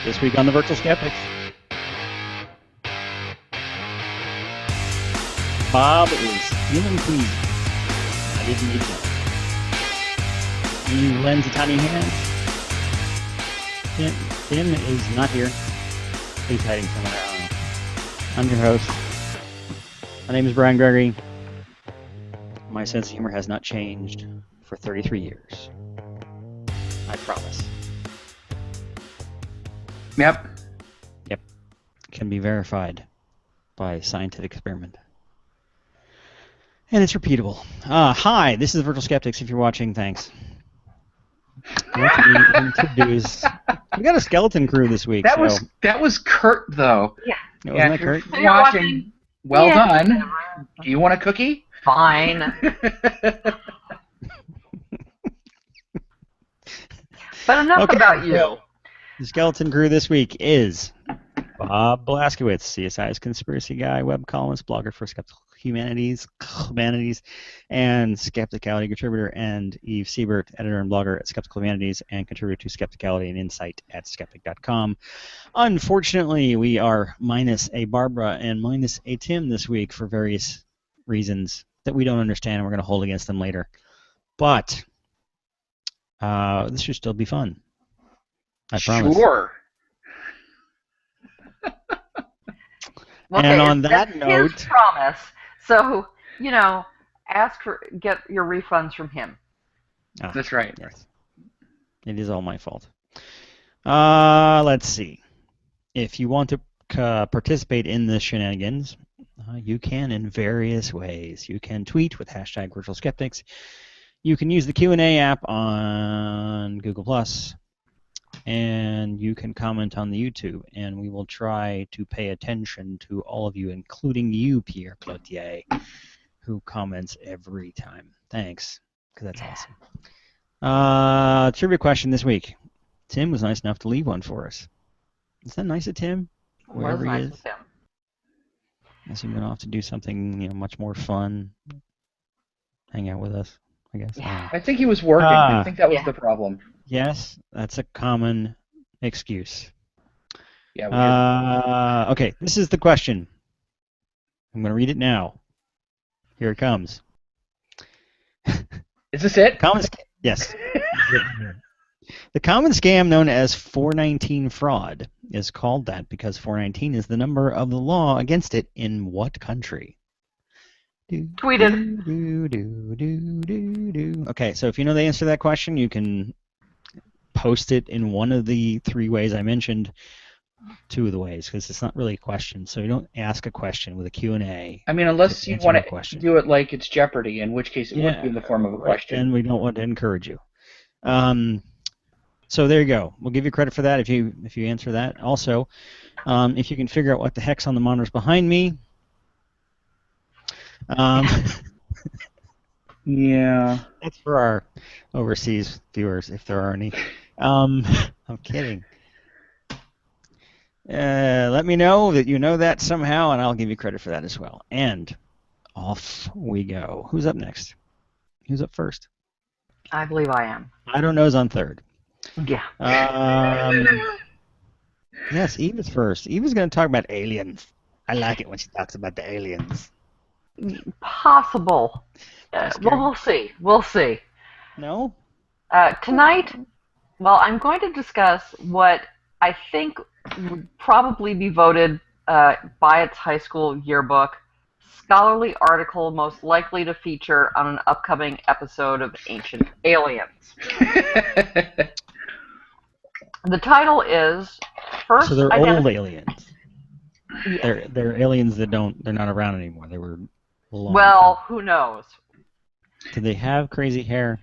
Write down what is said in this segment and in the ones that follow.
This week on the Virtual Skeptics, Bob is feeling queasy. I didn't need that. He lends a tiny hand. Tim is not here. He's hiding somewhere. I don't know. I'm your host. My name is Brian Gregory. My sense of humor has not changed for 33 years. I promise. Yep. Can be verified by scientific experiment. And it's repeatable. Hi, this is the Virtual Skeptics. If you're watching, thanks. Let me introduce. We got a skeleton crew this week. That was Kurt, though. Yeah. Wasn't that Kurt? If you're watching, well done. Do you want a cookie? Fine. But enough about you. The skeleton crew this week is Bob Blaskowitz, CSI's conspiracy guy, web columnist, blogger for Skeptical Humanities, and Skepticality contributor, and Eve Siebert, editor and blogger at Skeptical Humanities and contributor to Skepticality and Insight at skeptic.com. Unfortunately, we are minus a Barbara and minus a Tim this week for various reasons that we don't understand, and we're going to hold against them later. But this should still be fun. I promise. Sure. And on that note, his promise. So, get your refunds from him. That's right. Yes. It is all my fault. Let's see. If you want to participate in the shenanigans, you can in various ways. You can tweet with hashtag Virtual Skeptics. You can use the Q&A app on Google+. And you can comment on the YouTube, and we will try to pay attention to all of you, including you, Pierre Cloutier, who comments every time. Thanks, because that's awesome. Trivia question this week. Tim was nice enough to leave one for us. Is that nice of Tim? Wherever he is. I guess he went off to do something, much more fun. Hang out with us, I guess. Yeah. I think he was working. I think that was the problem. Yes, that's a common excuse. Yeah. Okay, this is the question. I'm going to read it now. Here it comes. Is this it? Yes. The common scam known as 419 fraud is called that because 419 is the number of the law against it in what country? Tweeted. Okay, so if you know the answer to that question, you can post it in one of the three ways I mentioned, two of the ways, because it's not really a question. So you don't ask a question with a Q&A. I mean, unless you want to do it like it's Jeopardy, in which case it would be in the form of a question. And we don't want to encourage you. So there you go. We'll give you credit for that if you answer that. Also, if you can figure out what the heck's on the monitors behind me. Yeah. That's for our overseas viewers, if there are any. I'm kidding. Let me know that you know that somehow, and I'll give you credit for that as well. And off we go. Who's up next? Who's up first? I believe I am. I don't know's on third. Yeah. Yes, Eve is first. Eve is going to talk about aliens. I like it when she talks about the aliens. Possible. Well, we'll see. We'll see. No? Tonight, I'm going to discuss what I think would probably be voted by its high school yearbook scholarly article most likely to feature on an upcoming episode of Ancient Aliens. The title is First. So they're old aliens. Yeah. They're aliens that they're not around anymore. They were long time. Who knows? Do they have crazy hair?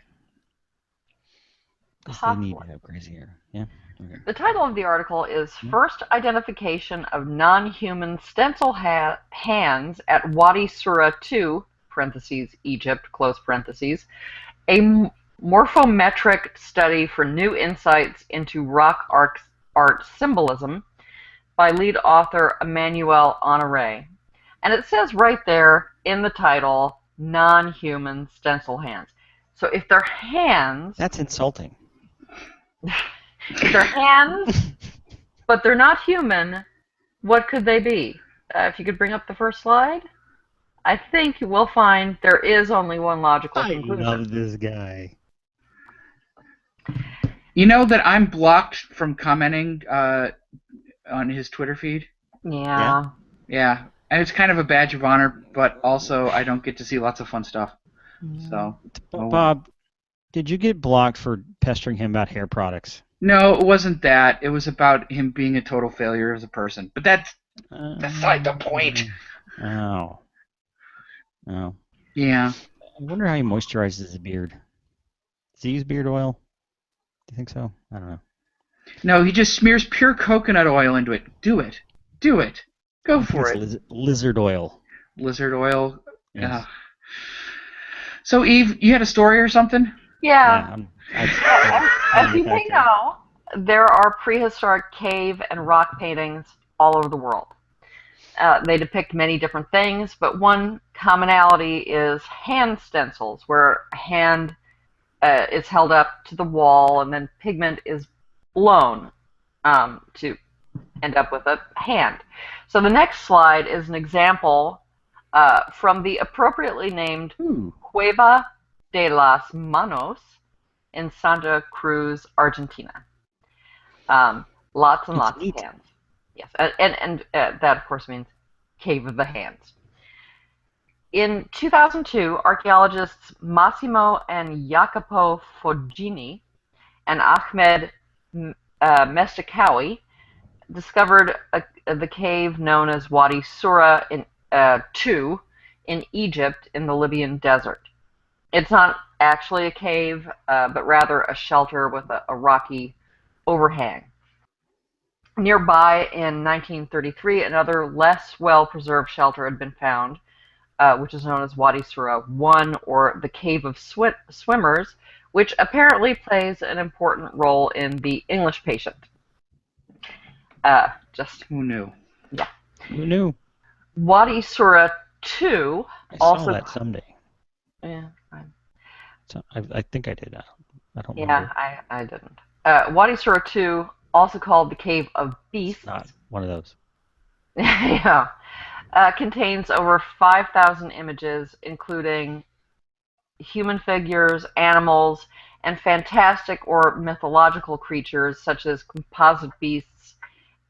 Possibly. They need to have crazy hair. Yeah. Okay. The title of the article is First Identification of Non-Human Stencil Hands at Wadi Sura II, parentheses, Egypt, close parentheses, a morphometric study for new insights into rock art symbolism by lead author Emmanuel Honoré. And it says right there in the title, non-human stencil hands. So if they're hands... That's insulting. If they're hands but they're not human. What could they be? If you could bring up the first slide, I think you will find there is only one logical conclusion. I love this guy. You know that I'm blocked from commenting on his Twitter feed? Yeah. Yeah. And it's kind of a badge of honor, but also I don't get to see lots of fun stuff. So, Bob, did you get blocked for pestering him about hair products? No, it wasn't that. It was about him being a total failure as a person. But that's not the point. Oh. Yeah. I wonder how he moisturizes his beard. Does he use beard oil? Do you think so? I don't know. No, he just smears pure coconut oil into it. Do it. Go for it. Lizard oil. Lizard oil. Yes. So, Eve, you had a story or something? Yeah. As you may know, there are prehistoric cave and rock paintings all over the world. They depict many different things, but one commonality is hand stencils, where a hand is held up to the wall and then pigment is blown to end up with a hand. So the next slide is an example from the appropriately named Cueva de las Manos in Santa Cruz, Argentina. Lots and lots of hands. Yes, and that of course means Cave of the Hands. In 2002, archaeologists Massimo and Jacopo Foggini and Ahmed Mestakawi discovered the cave known as Wadi Sura II in Egypt in the Libyan desert. It's not actually a cave, but rather a shelter with a rocky overhang. Nearby in 1933, another less well-preserved shelter had been found, which is known as Wadi Sura I, or the Cave of Swimmers, which apparently plays an important role in the English Patient. Who knew? Yeah. Who knew? Wadi Sura II I saw that someday. Yeah. I think I did. I don't remember. Yeah, I didn't. Wadi Sura II, also called the Cave of Beasts. Not one of those. Yeah. Contains over 5,000 images, including human figures, animals, and fantastic or mythological creatures such as composite beasts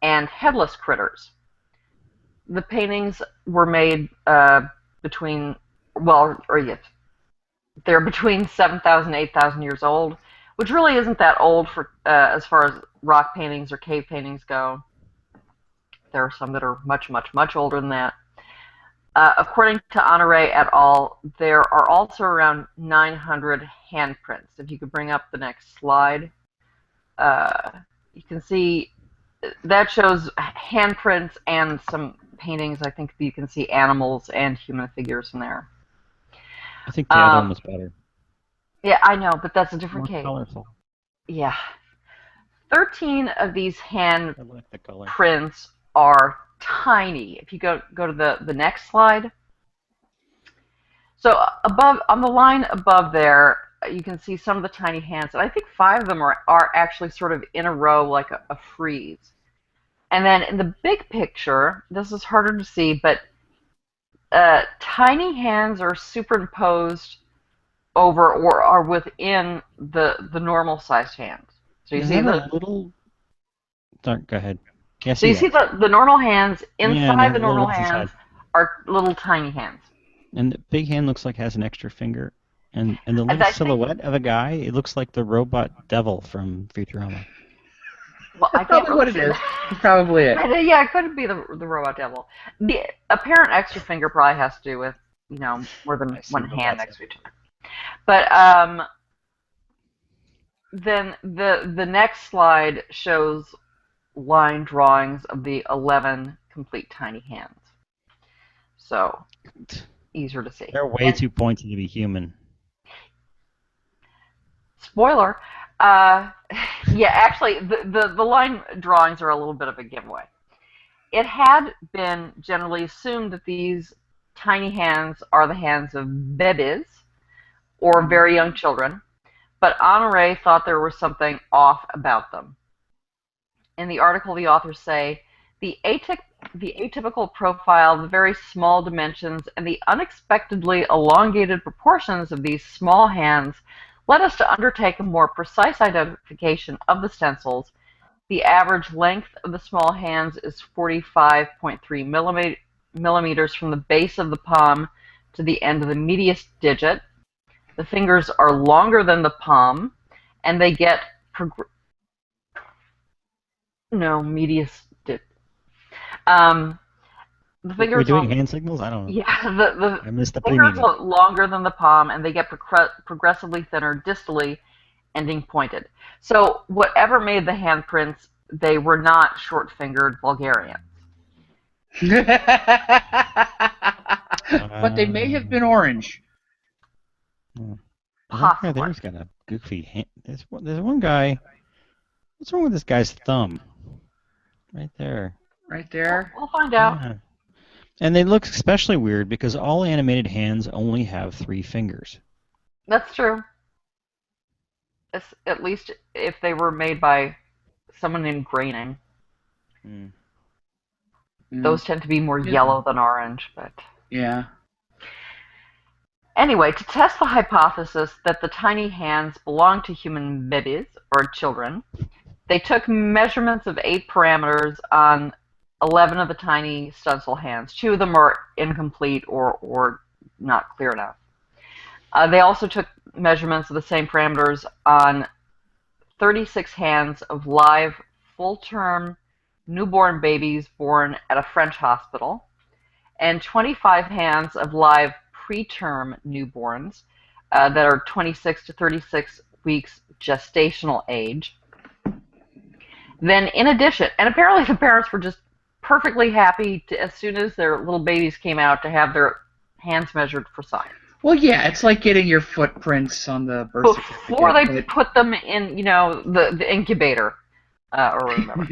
and headless critters. The paintings were made they're between 7,000 and 8,000 years old, which really isn't that old for as far as rock paintings or cave paintings go. There are some that are much, much, much older than that. According to Honoré et al., there are also around 900 handprints. If you could bring up the next slide, you can see that shows handprints and some paintings. I think you can see animals and human figures in there. I think the other one was better. Yeah, I know, but that's a different cave. Colorful. Yeah. 13 of these handprints are tiny. If you go to the next slide. So on the line above there, you can see some of the tiny hands, and I think 5 of them are actually sort of in a row like a frieze. And then in the big picture, this is harder to see, but tiny hands are superimposed over or are within the normal sized hands. So you see the little. Sorry, go ahead. Yeah, so you see the normal hands inside the normal hands are little tiny hands. And the big hand looks like it has an extra finger. And the little silhouette of a guy, it looks like the robot devil from Futurama. Well, I can't really what it is. That's probably it. Yeah, it could be the robot devil. The apparent extra finger probably has to do with, more than one hand next to each other. But then the next slide shows line drawings of the 11 complete tiny hands. So, easier to see. They're way too pointy to be human. Spoiler. Yeah, actually, the line drawings are a little bit of a giveaway. It had been generally assumed that these tiny hands are the hands of bebes, or very young children, but Honoré thought there was something off about them. in the article, the authors say, the atypical profile, the very small dimensions, and the unexpectedly elongated proportions of these small hands led us to undertake a more precise identification of the stencils. The average length of the small hands is 45.3 millimeters from the base of the palm to the end of the medius digit. The fingers are longer than the palm, and they get medius digit. The We're fingers doing hand signals? I don't know. Yeah, I missed the fingers pre-meeting. are longer than the palm, and they get progressively thinner distally, ending pointed. So whatever made the handprints, they were not short-fingered Bulgarians. But they may have been orange. Possibly. There's got a goofy hand. There's one guy. What's wrong with this guy's thumb? Right there. Right there. We'll find out. Yeah. And they look especially weird because all animated hands only have 3 fingers. That's true. At least if they were made by someone named Graining. Those tend to be more yellow than orange, but yeah. Anyway, to test the hypothesis that the tiny hands belong to human babies or children, they took measurements of 8 parameters on 11 of the tiny stencil hands. 2 of them are incomplete or not clear enough. They also took measurements of the same parameters on 36 hands of live full-term newborn babies born at a French hospital, and 25 hands of live preterm newborns that are 26 to 36 weeks gestational age. Then in addition, and apparently the parents were just perfectly happy to, as soon as their little babies came out, to have their hands measured for science. Well, yeah, it's like getting your footprints on the birth certificate. Before they put them in, the incubator or whatever.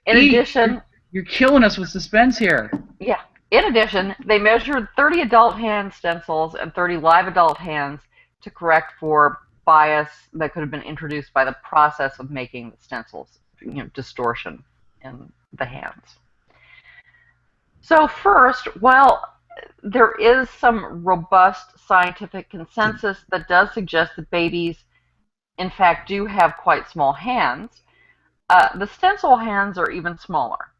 In addition, you're killing us with suspense here. Yeah. In addition, they measured 30 adult hand stencils and 30 live adult hands to correct for bias that could have been introduced by the process of making the stencils, distortion in the hands. So first, while there is some robust scientific consensus that does suggest that babies, in fact, do have quite small hands, the stencil hands are even smaller.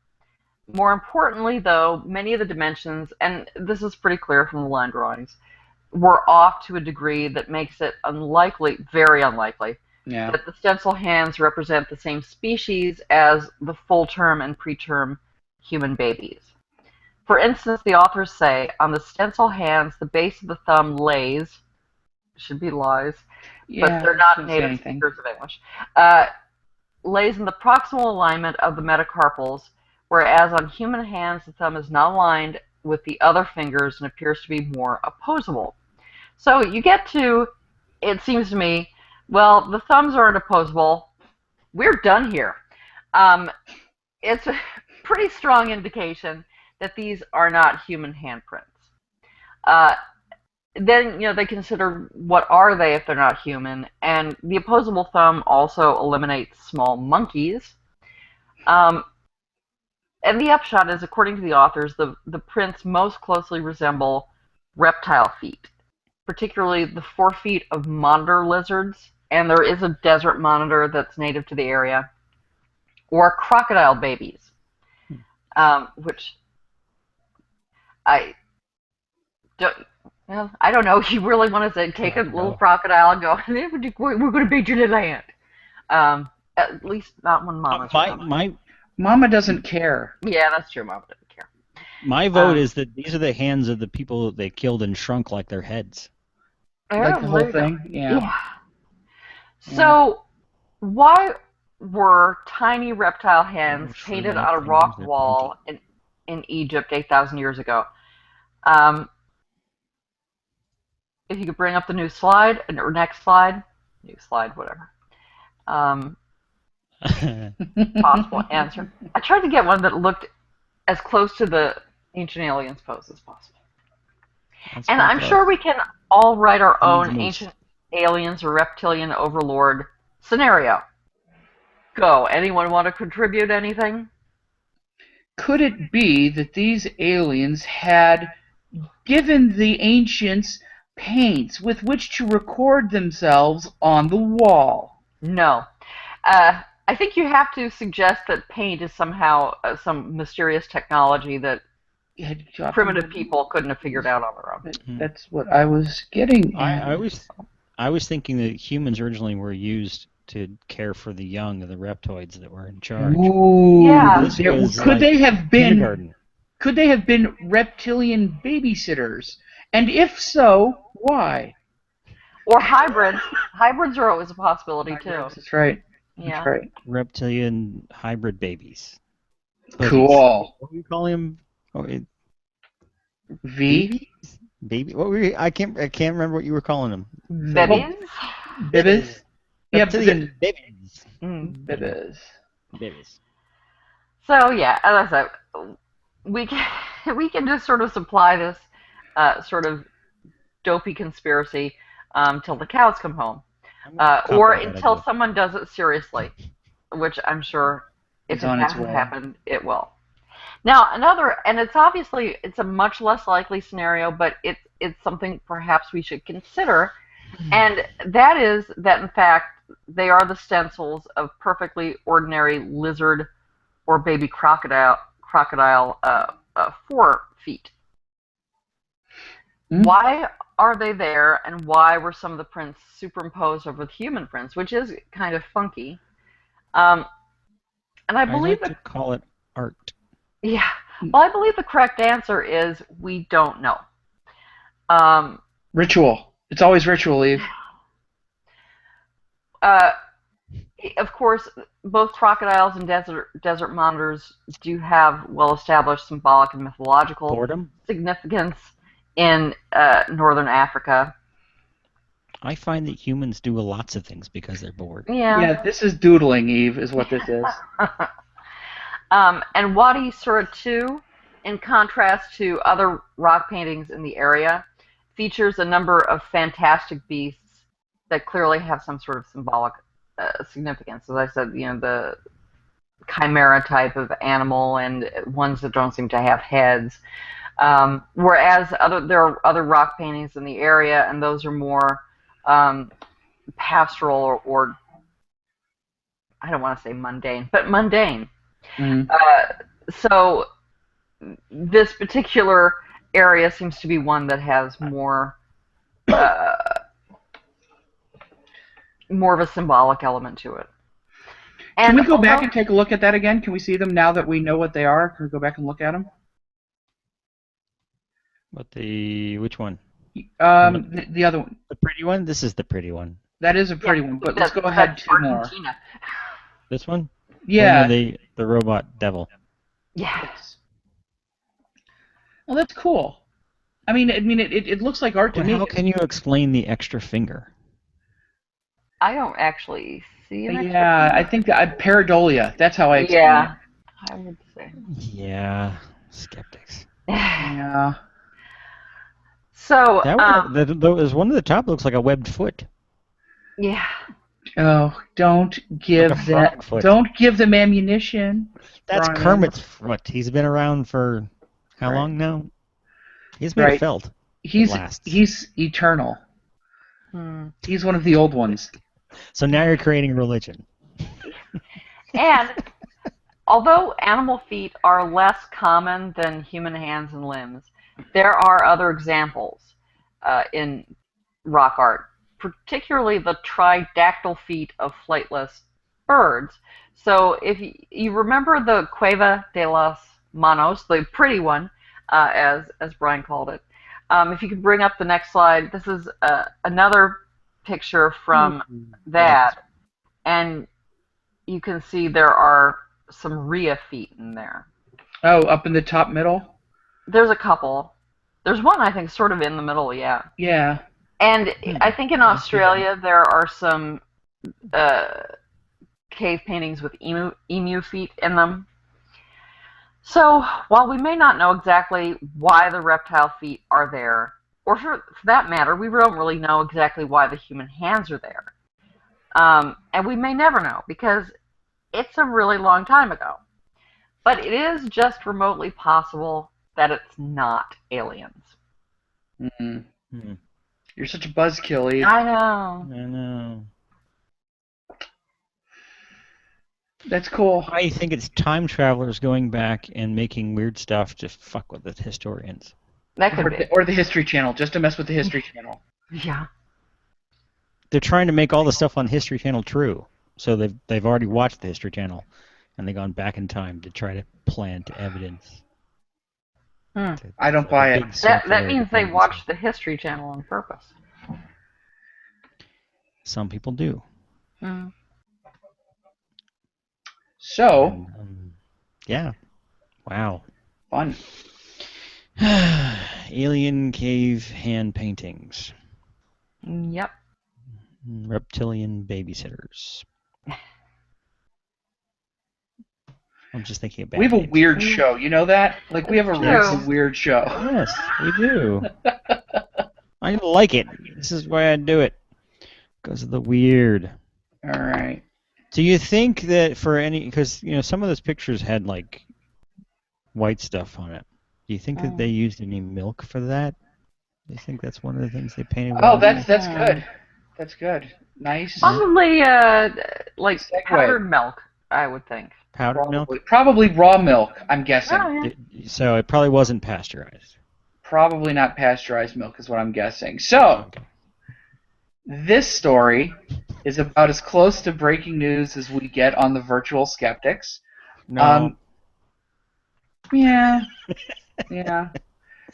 More importantly, though, many of the dimensions, and this is pretty clear from the line drawings, were off to a degree that makes it unlikely, very unlikely, that the stencil hands represent the same species as the full-term and preterm human babies. For instance, the authors say, on the stencil hands, the base of the thumb lays, should be lies, but they're not native speakers of English, lays in the proximal alignment of the metacarpals, whereas on human hands, the thumb is not aligned with the other fingers and appears to be more opposable. So you get to, it seems to me, well, the thumbs aren't opposable. We're done here. It's a pretty strong indication that these are not human handprints. Then, they consider what are they if they're not human, and the opposable thumb also eliminates small monkeys. And the upshot is, according to the authors, the prints most closely resemble reptile feet, particularly the forefeet of monitor lizards, and there is a desert monitor that's native to the area, or crocodile babies, which I don't know. You really want to take a little crocodile and go, we're going to beat your little hand. At least not when Mama's Mama doesn't care. Yeah, that's true. Mama doesn't care. My vote is that these are the hands of the people that they killed and shrunk like their heads. Like the whole thing? Yeah. So, why were tiny reptile hands painted on a rock wall in Egypt 8,000 years ago? If you could bring up the new slide, or next slide, whatever. Possible answer. I tried to get one that looked as close to the Ancient Aliens pose as possible. And I'm sure we can all write our own Ancient Aliens or Reptilian Overlord scenario. Go. Anyone want to contribute anything? Could it be that these aliens had given the ancients paints with which to record themselves on the wall? No. I think you have to suggest that paint is somehow some mysterious technology that primitive people couldn't have figured out on their own. That's what I was getting at. I was thinking that humans originally were used to care for the young of the reptoids that were in charge. Ooh, Yeah. Could they have been kindergarten. Could they have been reptilian babysitters? And if so, why? Or hybrids. Hybrids are always a possibility too. That's right. Yeah. That's right. Reptilian hybrid babies. Cool. What do you call him? Oh, V? Baby? What were you, I can't remember what you were calling them. Babies? Bibis? Yeah, Reptilian babies. Bibis. Babies. So yeah, as I said, we can just sort of supply this sort of dopey conspiracy till the cows come home, or until someone does it seriously, which I'm sure if it hasn't happened, it will. Now and it's obviously a much less likely scenario, but it's something perhaps we should consider, and that is that in fact they are the stencils of perfectly ordinary lizard or baby crocodile 4 feet. Why are they there, and why were some of the prints superimposed over the human prints, which is kind of funky? And I believe to call it art. Yeah, well, I believe the correct answer is we don't know. Ritual. It's always ritual, Eve. Of course, both crocodiles and desert monitors do have well-established symbolic and mythological significance in northern Africa. I find that humans do lots of things because they're bored. Yeah, this is doodling, Eve, is what this is. And Wadi Sura 2, in contrast to other rock paintings in the area, features a number of fantastic beasts that clearly have some sort of symbolic significance. As I said, the chimera type of animal and ones that don't seem to have heads. Whereas there are other rock paintings in the area, and those are more pastoral or I don't want to say mundane, but mundane. So this particular area seems to be one that has more of a symbolic element to it. And can we go back and take a look at that again? Can we see them now that we know what they are? Can we go back and look at them? Which one? The other one. The pretty one? This is the pretty one. That is a pretty one, but let's go ahead 2 more. This one? Yeah. The robot devil. Yes. Well, that's cool. I mean, it looks like art to me. How can you explain the extra finger? I don't actually see an extra finger. I think that pareidolia. That's how I explain it. Yeah, I would say. Yeah, skeptics. Yeah. So there's one at the top looks like a webbed foot. Yeah. Oh, don't give don't give them ammunition. That's Brian. Kermit's foot. He's been around for how long now? He's made felt. He's eternal. He's one of the old ones. So now you're creating a religion. And although animal feet are less common than human hands and limbs, there are other examples in rock art, particularly the tridactyl feet of flightless birds. So if you remember the Cueva de las Manos, the pretty one, as Brian called it, if you could bring up the next slide, this is another picture from that, and you can see there are some rhea feet in there. Oh, up in the top middle? There's a couple. There's one, I think, sort of in the middle, yeah. Yeah. And I think in Australia there are some cave paintings with emu feet in them. So while we may not know exactly why the reptile feet are there, or for that matter, we don't really know exactly why the human hands are there. And we may never know, because it's a really long time ago. But it is just remotely possible that it's not aliens. Mm. Hmm. You're such a buzzkill, Eve. I know. I know. That's cool. I think it's time travelers going back and making weird stuff to fuck with the historians. That could be. Or the History Channel, just to mess with the History Channel. Yeah. They're trying to make all the stuff on History Channel true. So they've already watched the History Channel, and they've gone back in time to try to plant evidence. I don't buy it. That means they watch the History Channel on purpose. Some people do. So, And, yeah. Wow. fun. Alien cave hand paintings. Yep. Reptilian babysitters. I'm just thinking about We have a weird show. You know that? Like, we have a really weird show. Yes, we do. I like it. This is why I do it. Because of the weird. All right. Do you think that for any... Because, some of those pictures had, like, white stuff on it. Do you think that they used any milk for that? Do you think that's one of the things they painted? Oh, that's good. That's good. Nice. Probably, like, Segue. powdered milk, I would think. Powdered milk? Probably raw milk, I'm guessing. Oh, yeah. So it probably wasn't pasteurized. Probably not pasteurized milk is what I'm guessing. So, this story is about as close to breaking news as we get on the virtual Skeptics. No. Yeah. Yeah.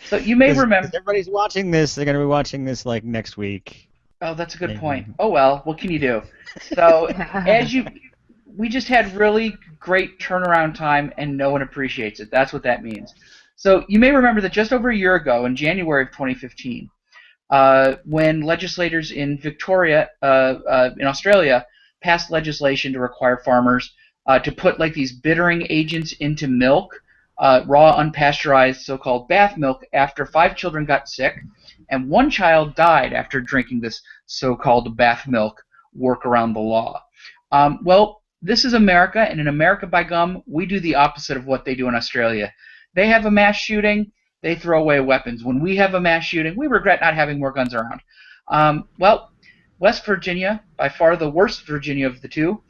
So you may remember... Everybody's watching this. They're going to be watching this, like, next week. Oh, that's a good point. Oh, well, what can you do? So, we just had really great turnaround time, and no one appreciates it. That's what that means. So you may remember that just over a year ago, in January of 2015, when legislators in Victoria, in Australia, passed legislation to require farmers to put like these bittering agents into milk, raw, unpasteurized, so-called bath milk, after 5 children got sick, and 1 child died after drinking this so-called bath milk, work around the law. Well, this is America, and in America, by gum, we do the opposite of what they do in Australia. They have a mass shooting, they throw away weapons. When we have a mass shooting, we regret not having more guns around. Well, West Virginia, by far the worst Virginia of the two,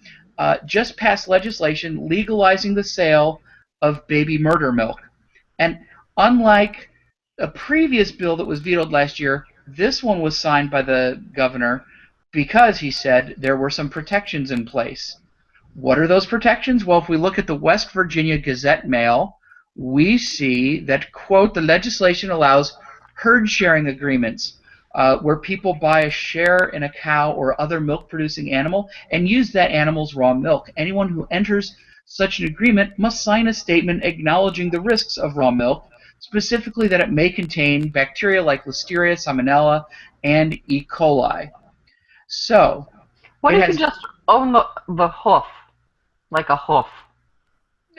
just passed legislation legalizing the sale of baby murder milk. And unlike a previous bill that was vetoed last year, this one was signed by the governor because he said there were some protections in place. What are those protections? Well, if we look at the West Virginia Gazette Mail, we see that, quote, the legislation allows herd sharing agreements where people buy a share in a cow or other milk-producing animal and use that animal's raw milk. Anyone who enters such an agreement must sign a statement acknowledging the risks of raw milk, specifically that it may contain bacteria like Listeria, Salmonella, and E. coli. So, what if you just own the hoof, like a hoof?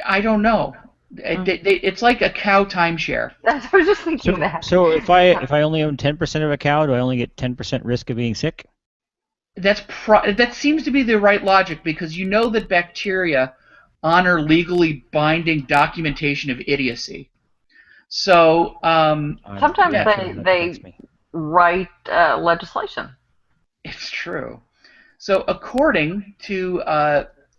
I don't know. It's like a cow timeshare. I was just thinking that. So if I only own 10% of a cow, do I only get 10% risk of being sick? That seems to be the right logic, because you know that bacteria honor legally binding documentation of idiocy. So sometimes they write legislation. It's true. So according to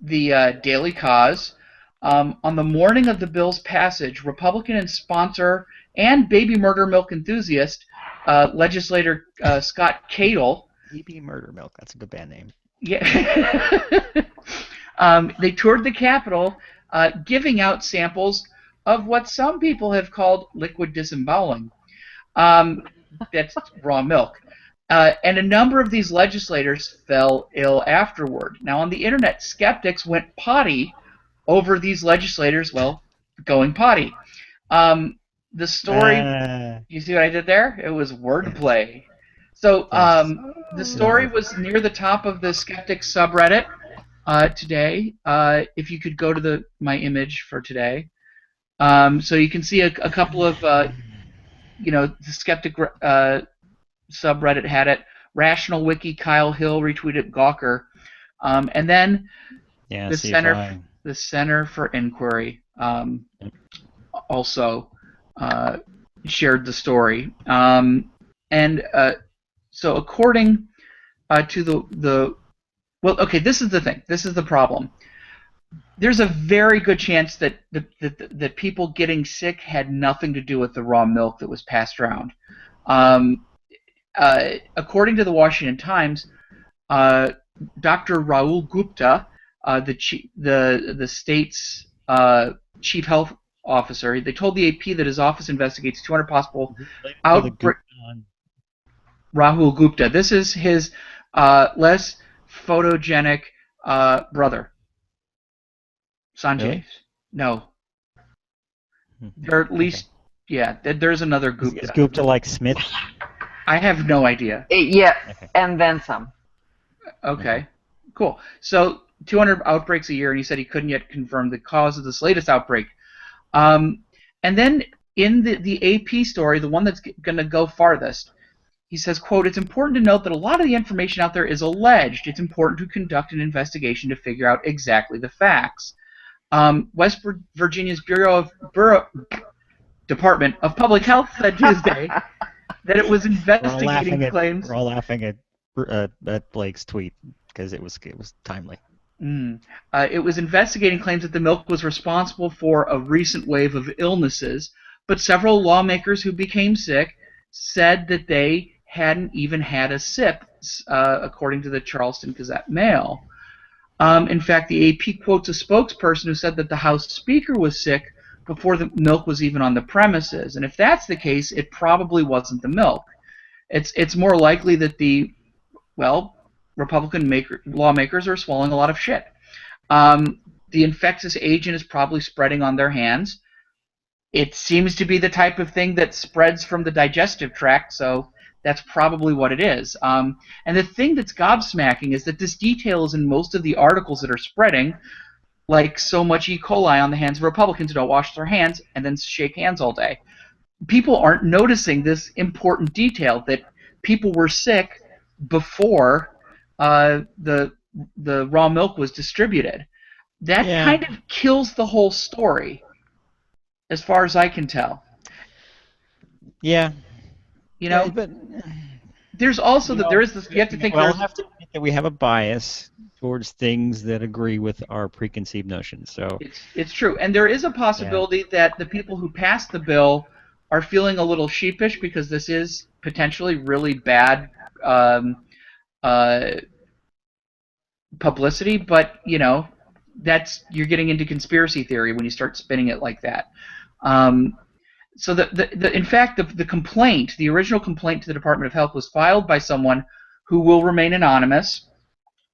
the Daily Cause, on the morning of the bill's passage, Republican and sponsor and baby murder milk enthusiast, legislator Scott Cadle. Baby murder milk, that's a good band name. Yeah. They toured the Capitol, giving out samples of what some people have called liquid disemboweling. That's raw milk. And a number of these legislators fell ill afterward. Now, on the internet, skeptics went potty over these legislators, well, going potty. The story, you see what I did there? It was wordplay. So the story was near the top of the Skeptics subreddit today. If you could go to my image for today. So you can see a couple of, the Skeptic subreddit had it. Rational Wiki, Kyle Hill retweeted Gawker. And then Yeah, the CFI. Center for Inquiry also shared the story, and so according to the well, okay, this is the thing. This is the problem. There's a very good chance that people getting sick had nothing to do with the raw milk that was passed around. Um, According to the Washington Times, uh, Dr. Rahul Gupta, the state's chief health officer, they told the AP that his office investigates 200 possible Related to the outbreak. Gupta. Rahul Gupta. This is his less photogenic brother, Sanjay. Really? No, Hmm. there are at Okay. least, yeah. There's another Is Gupta. Gupta like Smith? I have no idea. Yeah, Okay. and then some. Okay. Okay, cool. So 200 outbreaks a year, and he said he couldn't yet confirm the cause of this latest outbreak. Um, and then in the AP story, the one that's going to go farthest, he says, quote, "It's important to note that a lot of the information out there is alleged. It's important to conduct an investigation to figure out exactly the facts." West Virginia's Department of Public Health said Tuesday that it was investigating We're claims. all laughing at Blake's tweet because it was timely. It was investigating claims that the milk was responsible for a recent wave of illnesses, but several lawmakers who became sick said that they hadn't even had a sip, according to the Charleston Gazette-Mail. In fact, the AP quotes a spokesperson who said that the House Speaker was sick before the milk was even on the premises. And if that's the case, it probably wasn't the milk. It's more likely that well, Republican lawmakers are swallowing a lot of shit. The infectious agent is probably spreading on their hands. It seems to be the type of thing that spreads from the digestive tract, so that's probably what it is. And the thing that's gobsmacking is that this detail is in most of the articles that are spreading, like so much E. coli on the hands of Republicans who don't wash their hands and then shake hands all day. People aren't noticing this important detail that people were sick before the raw milk was distributed. That Yeah. kind of kills the whole story, as far as I can tell. Yeah. You Yeah. know, But there's also you that there know, is this. You have to think we all there's. have to admit that we have a bias towards things that agree with our preconceived notions. So It's true, and there is a yeah. possibility that the people who passed the bill are feeling a little sheepish because this is potentially really bad um, uh, publicity. But that's you're getting into conspiracy theory when you start spinning it like that. Um, so in fact, the complaint, the original complaint to the Department of Health, was filed by someone who will remain anonymous.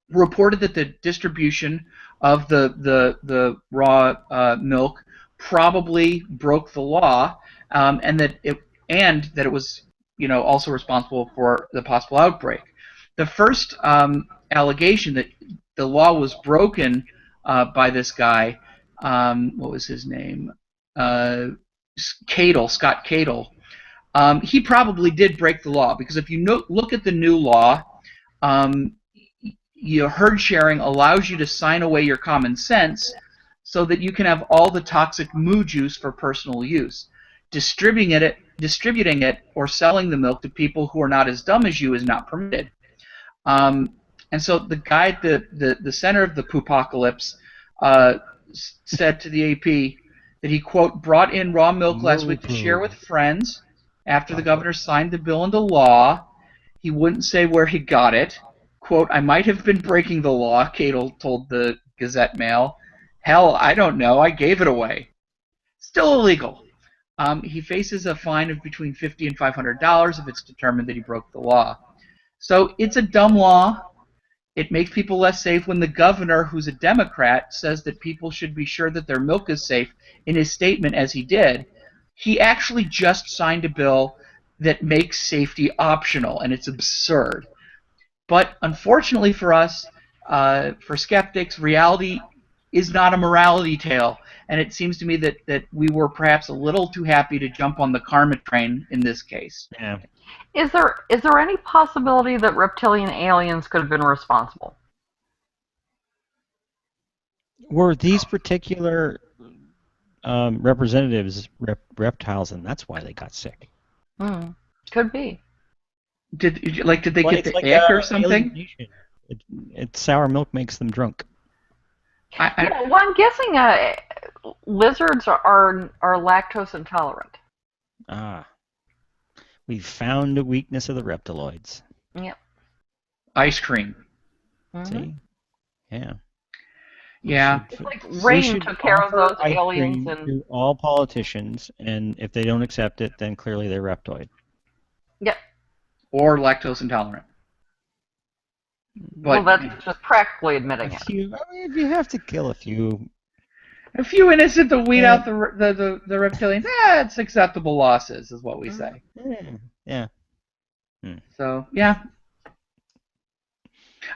Reported that the distribution of the raw milk probably broke the law, and that it was also responsible for the possible outbreak. The first allegation that the law was broken by this guy, what was his name? Scott Cadle. He probably did break the law because if you look at the new law, um, herd sharing allows you to sign away your common sense so that you can have all the toxic moo juice for personal use. Distributing it or selling the milk to people who are not as dumb as you is not permitted. Um, and so the guy at the center of the poopocalypse said to the AP that he, quote, brought in raw milk last week to share with friends after the governor signed the bill into law. He wouldn't say where he got it. Quote, I might have been breaking the law, Cadle told the Gazette-Mail. Hell, I don't know. I gave it away. Still illegal. He faces a fine of between $50 and $500 if it's determined that he broke the law. So it's a dumb law. It makes people less safe when the governor, who's a Democrat, says that people should be sure that their milk is safe in his statement, as he did. He actually just signed a bill that makes safety optional, and it's absurd. But unfortunately for us, for skeptics, reality is not a morality tale, and it seems to me that we were perhaps a little too happy to jump on the karma train in this case. Yeah. Is there any possibility that reptilian aliens could have been responsible? Were these particular representatives reptiles, and that's why they got sick? Hmm. Could be. Did they get It's the like ick or something? alienation. Sour milk makes them drunk. Yeah, well, I'm guessing lizards are lactose intolerant. Ah, we found a weakness of the reptiloids. Yep. Ice cream. See? Yeah. Yeah. It's like We Rain should took care of offer those ice aliens cream and to all politicians, and if they don't accept it, then clearly they're reptoid. yep. Or lactose intolerant. Well, But that's just practically A admitting it. few. I mean, if you have to kill a few, a few innocent to weed yeah, out the reptilians. It's acceptable losses, is what we say. yeah. So yeah.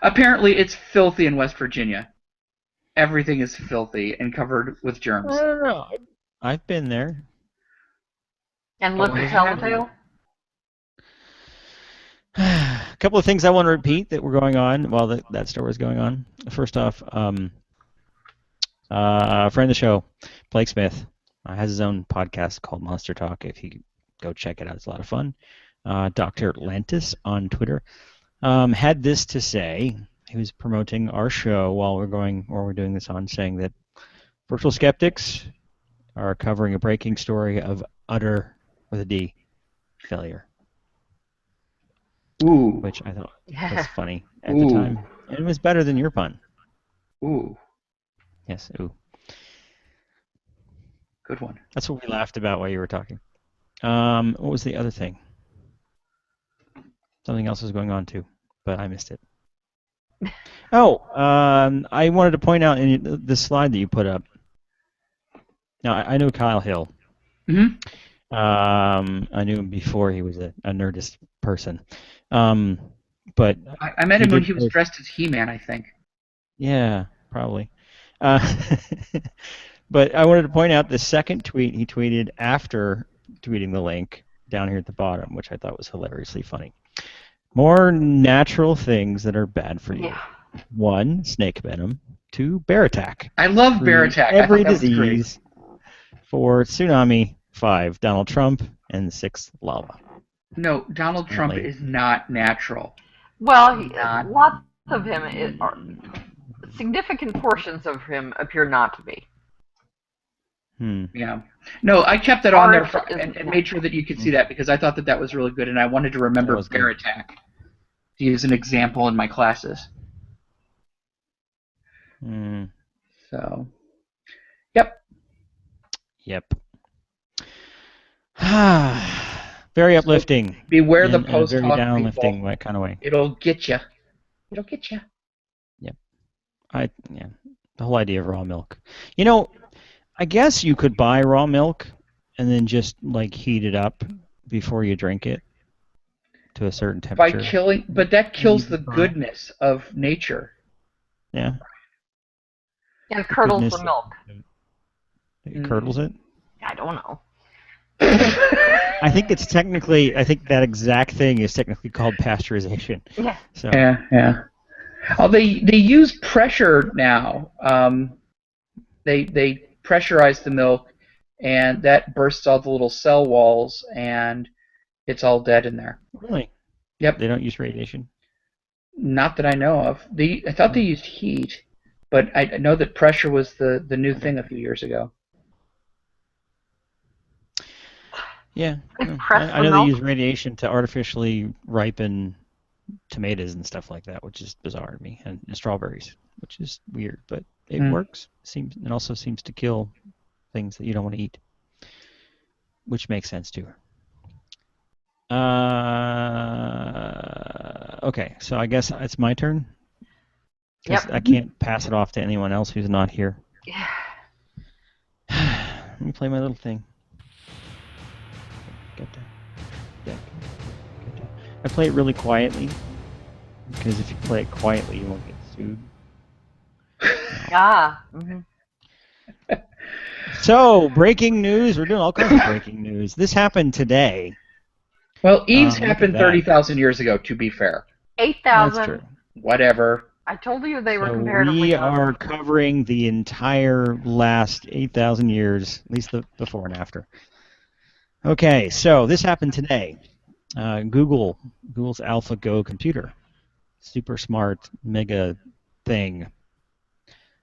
Apparently, it's filthy in West Virginia. Everything is filthy and covered with I germs. don't know. I've been there. And But live what to does it tell the happen? tale. A couple of things I want to repeat that were going on while that story was going on. First off, a friend of the show, Blake Smith, has his own podcast called Monster Talk. If you go check it out, it's a lot of fun. Dr. Atlantis on Twitter had this to say. He was promoting our show while we're doing this on, saying that virtual skeptics are covering a breaking story of utter, with a D, failure. Ooh. Which I thought was funny at Ooh. the time. And it was better than your pun. Ooh. Yes, ooh. Good one. That's what we laughed about while you were talking. What was the other thing? Something else was going on too, but I missed it. Oh, I wanted to point out in the slide that you put up. Now, I know Kyle Hill. Mm-hmm. I knew him before he was a Nerdist person. But I met him when he was dressed as He-Man, I think. Yeah, probably. But I wanted to point out the second tweet he tweeted after tweeting the link down here at the bottom, which I thought was hilariously funny. More natural things that are bad for you. Yeah. 1, snake venom. 2, bear attack. I love 3, bear attack. every I thought that was great. disease. 4, tsunami. 5, Donald Trump. And 6, lava. No, Donald Trump is not natural. Well, lots of him, significant portions of him appear not to be. Yeah. No, I kept that on there and made sure that you could see that because I thought that was really good, and I wanted to remember bear attack to use an example in my classes. So, yep. Very uplifting. Beware the post hoc very downlifting people. kind of way. It'll get you. It'll get you. Yep. The whole idea of raw milk. You know, I guess you could buy raw milk and then just like heat it up before you drink it to a certain temperature. But that kills the goodness of nature. Yeah. And curdles the milk. It curdles it? I don't know. I think that exact thing is technically called pasteurization. Yeah. So. Yeah. Oh, they use pressure now. They pressurize the milk, and that bursts all the little cell walls, and it's all dead in there. Really? Yep. They don't use radiation? Not that I know of. I thought they used heat, but I know that pressure was the new thing a few years ago. Yeah. I know they use radiation to artificially ripen tomatoes and stuff like that, which is bizarre to me, and strawberries, which is weird, but it works. It also seems to kill things that you don't want to eat, which makes sense too. Okay, so I guess it's my turn. Yep. I can't pass it off to anyone else who's not here. Yeah. Let me play my little thing. I play it really quietly, because if you play it quietly, you won't get sued. So, breaking news. We're doing all kinds of breaking news. This happened today. Well, Eve's happened 30,000 years ago, to be fair. 8,000. That's true. Whatever. I told you they were So comparatively we young. are covering the entire last 8,000 years, at least the before and after. Okay, so this happened today. Google's AlphaGo computer, super smart, mega thing,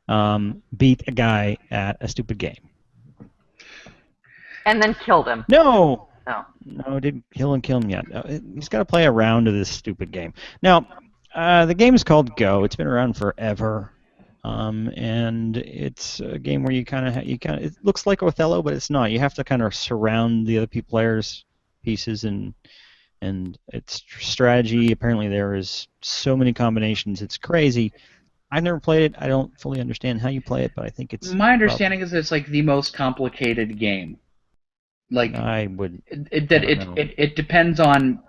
beat a guy at a stupid game. And then killed him. No, No. no, didn't kill him yet. He's got to play a round of this stupid game. Now, the game is called Go. It's been around forever, and it's a game where you kind of it looks like Othello, but it's not. You have to kind of surround the other players' pieces, and its strategy. Apparently, there is so many combinations. It's crazy. I've never played it. I don't fully understand how you play it, but I think it's My probably. understanding is it's like the most complicated game. Like I would. I that don't know. it depends on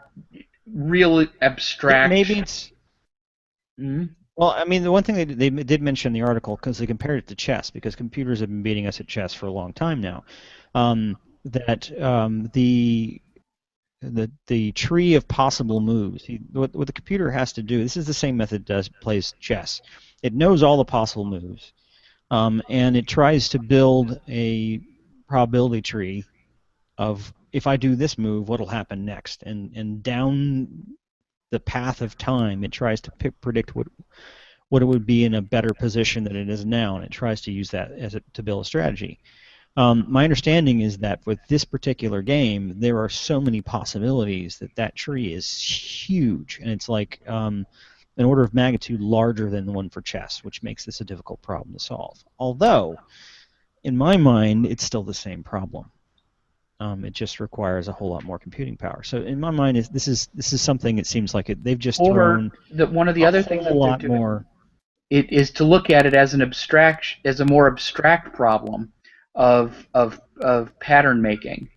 real Maybe abstract. it's. Mhm. Well, I mean, the one thing they did mention in the article, because they compared it to chess, because computers have been beating us at chess for a long time now, that the tree of possible moves. What the computer has to do. This is the same method does plays chess. It knows all the possible moves, and it tries to build a probability tree of if I do this move, what'll happen next, and down the path of time, it tries to predict what it would be in a better position than it is now, and it tries to use that to build a strategy. My understanding is that with this particular game, there are so many possibilities that tree is huge, and it's like an order of magnitude larger than the one for chess, which makes this a difficult problem to solve. Although, in my mind, it's still the same problem. It just requires a whole lot more computing power. So in my mind, this is something. It seems like they've just Or thrown one of the a other things whole that they're lot doing more. it is to look at it as as a more abstract problem of pattern making.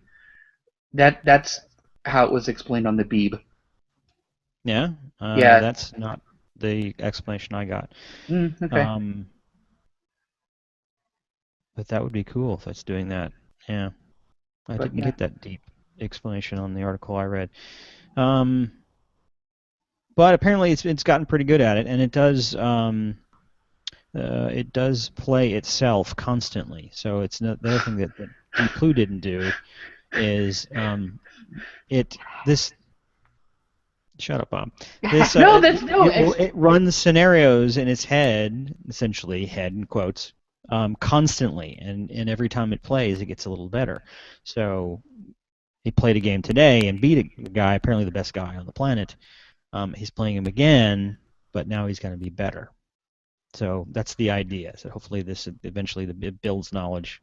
That's how it was explained on the Beeb. Yeah, Yeah. that's not the explanation I got. Okay. Um, but that would be cool if it's doing that. Yeah, I But didn't yeah. get that deep explanation on the article I read. Um, but apparently it's gotten pretty good at it, and it does play itself constantly. So it's not, the other thing that Deep Blue didn't do is it this shut up, Bob. This No, that's no. it runs scenarios in its head, essentially head in quotes, constantly, and every time it plays, it gets a little better. So he played a game today and beat a guy, apparently the best guy on the planet. He's playing him again, but now he's going to be better. So that's the idea. So hopefully this eventually it builds knowledge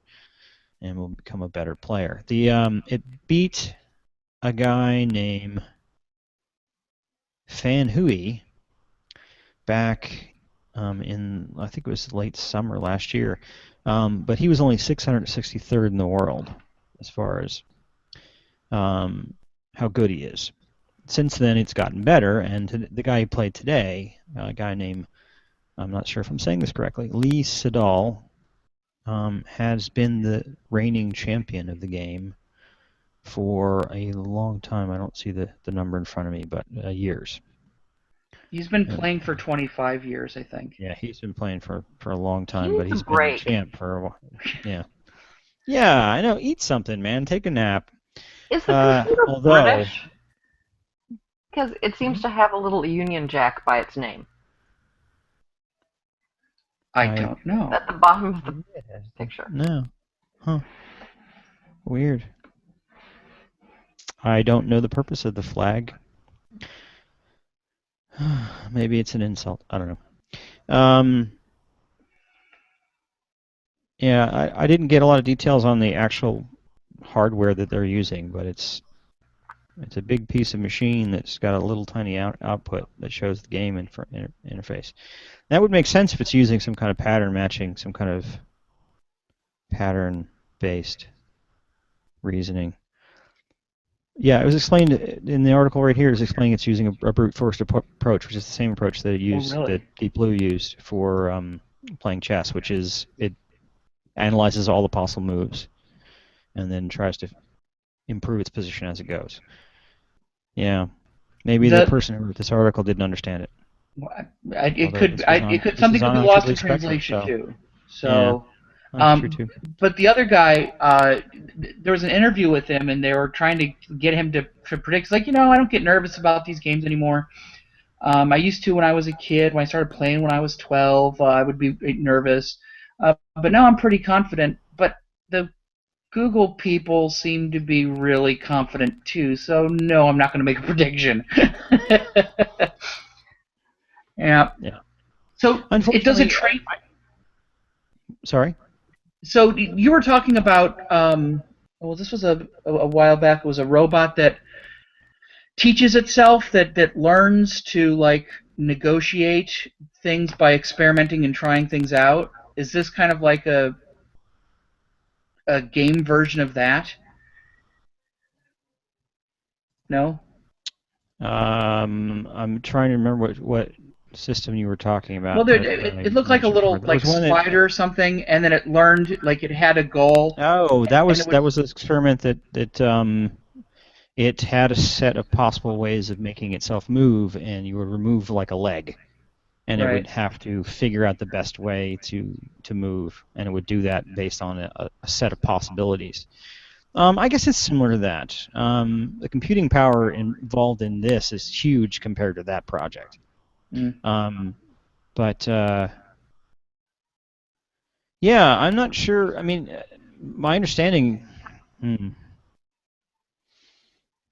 and will become a better player. It beat a guy named Fan Hui back in I think it was late summer last year, but he was only 663rd in the world as far as how good he is. Since then, it's gotten better, and the guy who played today, a guy named I'm not sure if I'm saying this correctly, Lee Sedol, has been the reigning champion of the game for a long time. I don't see the number in front of me, but years. He's been And, playing for 25 years, I think. yeah, he's been playing for a long He time, but needs a he's been break. champ for a while. Yeah. Yeah, I know. Eat something, man. Take a nap. Is the computer Although, British? Because it seems to have a little Union Jack by its name. I I don't know. At the bottom of the picture. no, huh? Weird. I don't know the purpose of the flag. Maybe it's an insult. I don't know. Yeah, I didn't get a lot of details on the actual hardware that they're using, but it's a big piece of machine that's got a little tiny output that shows the game interface. That would make sense if it's using some kind of pattern matching, some kind of pattern-based reasoning. Yeah, it was explained in the article right here. It's explaining it's using a brute force approach, which is the same approach Oh, that really? Deep Blue used for playing chess, which is it analyzes all the possible moves and then tries to improve its position as it goes. Yeah, maybe the The person who wrote this article didn't understand it. It Although could, this was it on could, this something is could on be lost IEEE in Spectrum, translation so too. yeah, So, that's true too. but the other guy, there was an interview with him, and they were trying to get him to predict. He's like, I don't get nervous about these games anymore. I used to when I was a kid. When I started playing when I was 12, I would be nervous. But now I'm pretty confident. But the Google people seem to be really confident too. So no, I'm not going to make a prediction. Yeah. Yeah. So it doesn't Unfortunately, train. sorry. So you were talking about. Well, this was a while back. It was a robot that teaches itself, that learns to like negotiate things by experimenting and trying things out. Is this kind of like a game version of that? No. I'm trying to remember what system you were talking Well, about, there, but it I'm looked like not a sure. little There like was one that spider or something, and then it learned like it had a goal, oh, and it would. that was an experiment that it had a set of possible ways of making itself move, and you would remove like a leg, and it would Right. have to figure out the best way to move, and it would do that based on a set of possibilities. I guess it's similar to that. The computing power involved in this is huge compared to that project. Mm. But yeah, I'm not sure. I mean, my understanding. Hmm,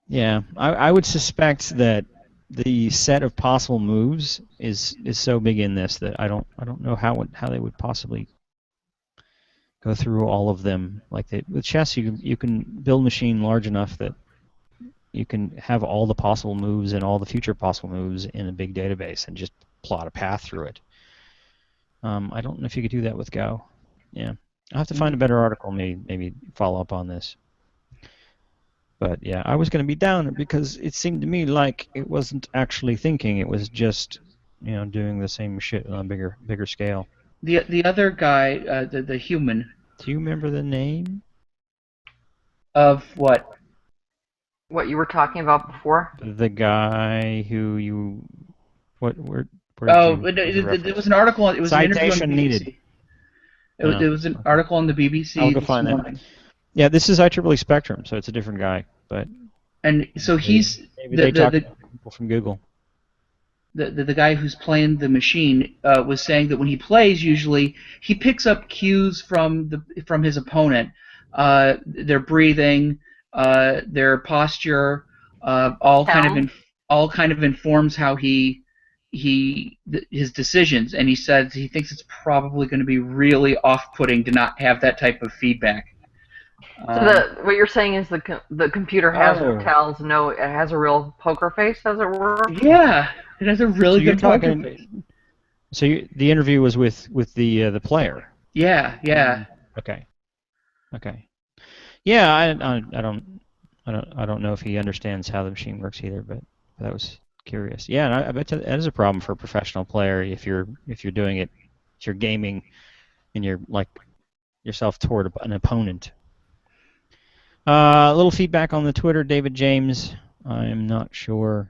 yeah, I would suspect that the set of possible moves is so big in this that I don't know how they would possibly go through all of them. Like with chess, you can build a machine large enough that you can have all the possible moves and all the future possible moves in a big database and just plot a path through it. I don't know if you could do that with Go. Yeah, I'll have to find a better article, maybe follow up on this. But yeah, I was going to be down because it seemed to me like it wasn't actually thinking; it was just doing the same shit on a bigger scale. The other guy, the human Do you remember the name? of what? What you were talking about before? The guy who you where did Oh, you was a there was reference? an article. It was an interview on the Citation needed. BBC. Yeah. It was an Okay. article on the I'll BBC go this find that. morning. Yeah, this is IEEE Spectrum, so it's a different guy, but And so he's maybe they talked to people from Google. the guy who's playing the machine was saying that when he plays, usually he picks up cues from his opponent, their breathing, their posture, Helm? all kind of informs how his decisions. And he says he thinks it's probably going to be really off-putting to not have that type of feedback. So what you're saying is the computer Oh, tells no, it has a real poker face, as it were. Yeah, it has a so really you're good poker face. talking. So the interview was with the player. Yeah, yeah. Okay. Okay. Yeah, I don't know if he understands how the machine works either, but that was curious. Yeah, and I bet that is a problem for a professional player if you're doing it, if you're gaming and you're like yourself toward an opponent. A little feedback on the Twitter, David James. I'm not sure.